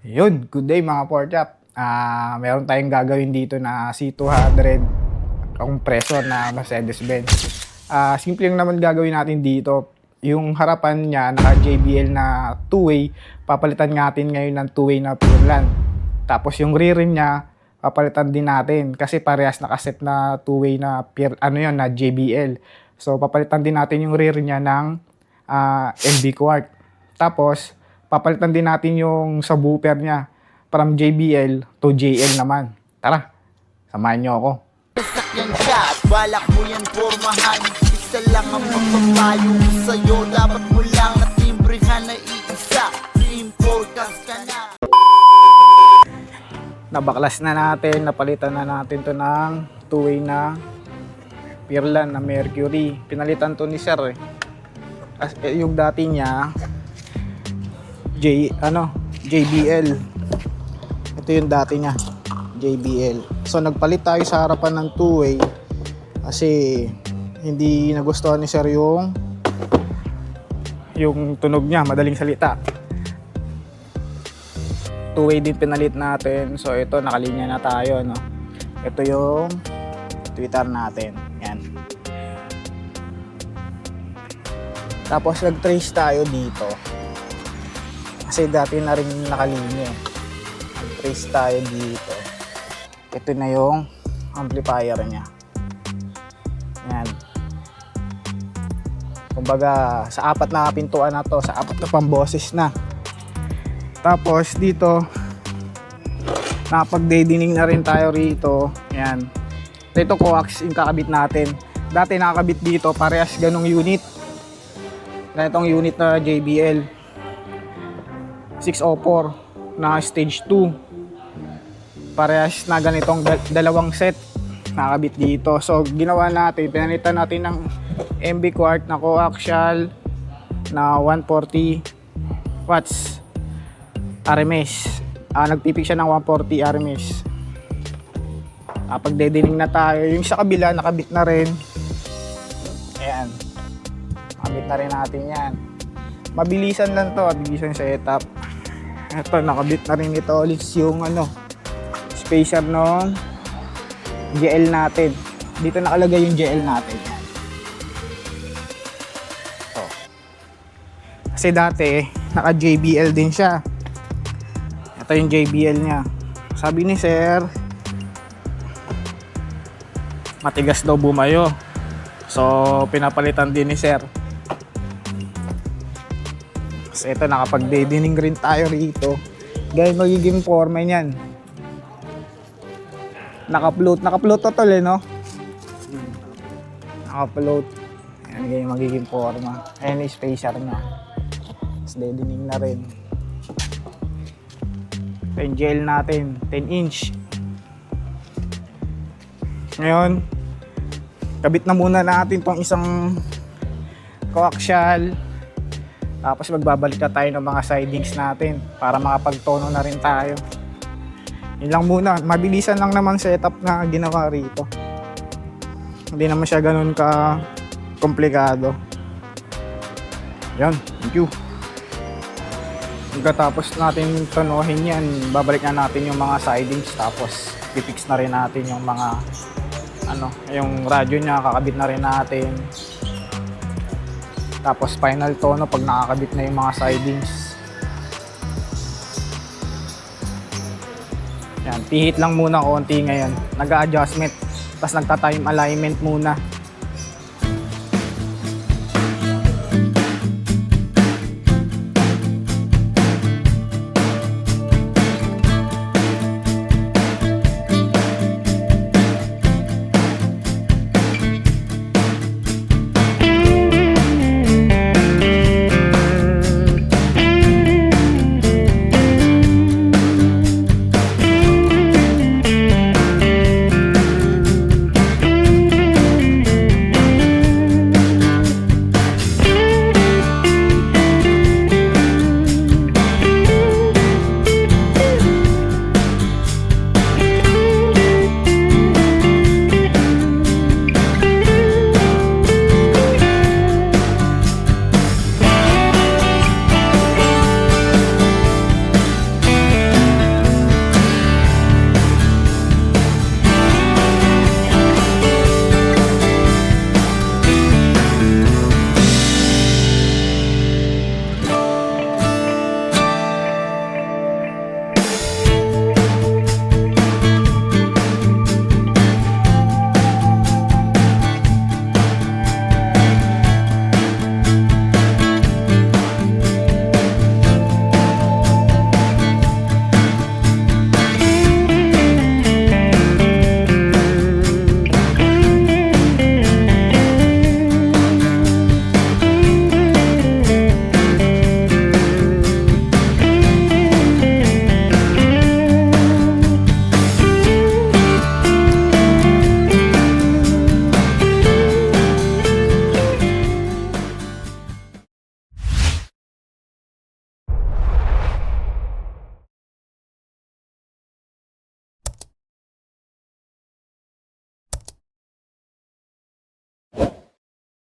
Yun, good day mga porchap. Meron tayong gagawin dito na C200 compressor na Mercedes-Benz. Simple lang naman gagawin natin dito. Yung harapan niya naka JBL na two-way, papalitan natin ngayon ng two-way na Pureland. Tapos yung rear rim niya, papalitan din natin kasi parehas nakaset na two-way na na JBL. So papalitan din natin yung rear niya ng MB Quark. Tapos papalitan din natin yung subwoofer niya from JBL to JL naman. Tara, samahan niyo ako. Sasakyan ka at balak mo yan pormahan. Isa lang ang magpapayo ko sa'yo. Dapat mo lang na timbrehan na iisa. Team Forecast ka na. Nabaklas na natin, napalitan na natin to ng two-way na Pureland na Mercury. Pinalitan to ni Sir eh. Yung dati niya JBL. Ito yung dati niya, JBL. So nagpalit tayo sa harapan ng two-way kasi hindi nagustuhan ni Sir yung tunog niya, madaling salita. Two-way din pinalit natin. So ito, nakalinya na tayo, no. Ito yung Twitter natin. Yan. Tapos nag-trace tayo dito. Kasi dati na rin nakalinya. Nag-trace tayo dito. Ito na yung amplifier niya. Yan. Kumbaga, sa apat na pintuan na to, sa apat na pamboses na. Tapos dito, nakapag-deadening na rin tayo rito. Yan. Ito coax yung kakabit natin. Dati nakakabit dito, parehas ganong unit. Ganitong unit na JBL 604 na stage 2. Parehas na ganitong dalawang set nakakabit dito. So ginawa natin, pinalitan natin ng MB Quark na coaxial na 140 watts RMS. Nagpipik siya ng 140 RMS. Pag-deadening na tayo. Yung sa kabila nakabit na rin. Ayan. Nakabit na rin natin yan. Mabilisan lang to, mabilisan sa setup. Ito, nakabit na rin ito ulit yung spacer ng GL natin. Dito nakalagay yung GL natin. Ito. Kasi dati, naka JBL din siya. Ito yung JBL niya. Sabi ni Sir, matigas daw bumayo. So, pinapalitan din ni Sir. So, ito, nakapag-deadening rin tayo rito. Gaya magiging forma niyan. Naka-float to tol eh, no? Naka-float. Ayan, gaya magiging forma. Ayan yung spacer niya. Tapos deadening na rin. Ito yung gel natin, 10 inch. Ngayon, kabit na muna natin tong isang coaxial. Tapos magbabalik na tayo ng mga sidings natin para makapagtono na rin tayo. Yun lang muna. Mabilisan lang naman setup na ginawa rito. Hindi naman siya ganun ka komplikado. Yan. Thank you. Pagkatapos natin tonohin yan, babalik na natin yung mga sidings. Tapos pipix na rin natin yung mga yung radyo niya, kakabit na rin natin. Tapos final tono pag nakakabit na yung mga sidings. Yan, pihit lang muna konti ngayon. Nag-a-adjustment. Tapos nagta-time alignment muna.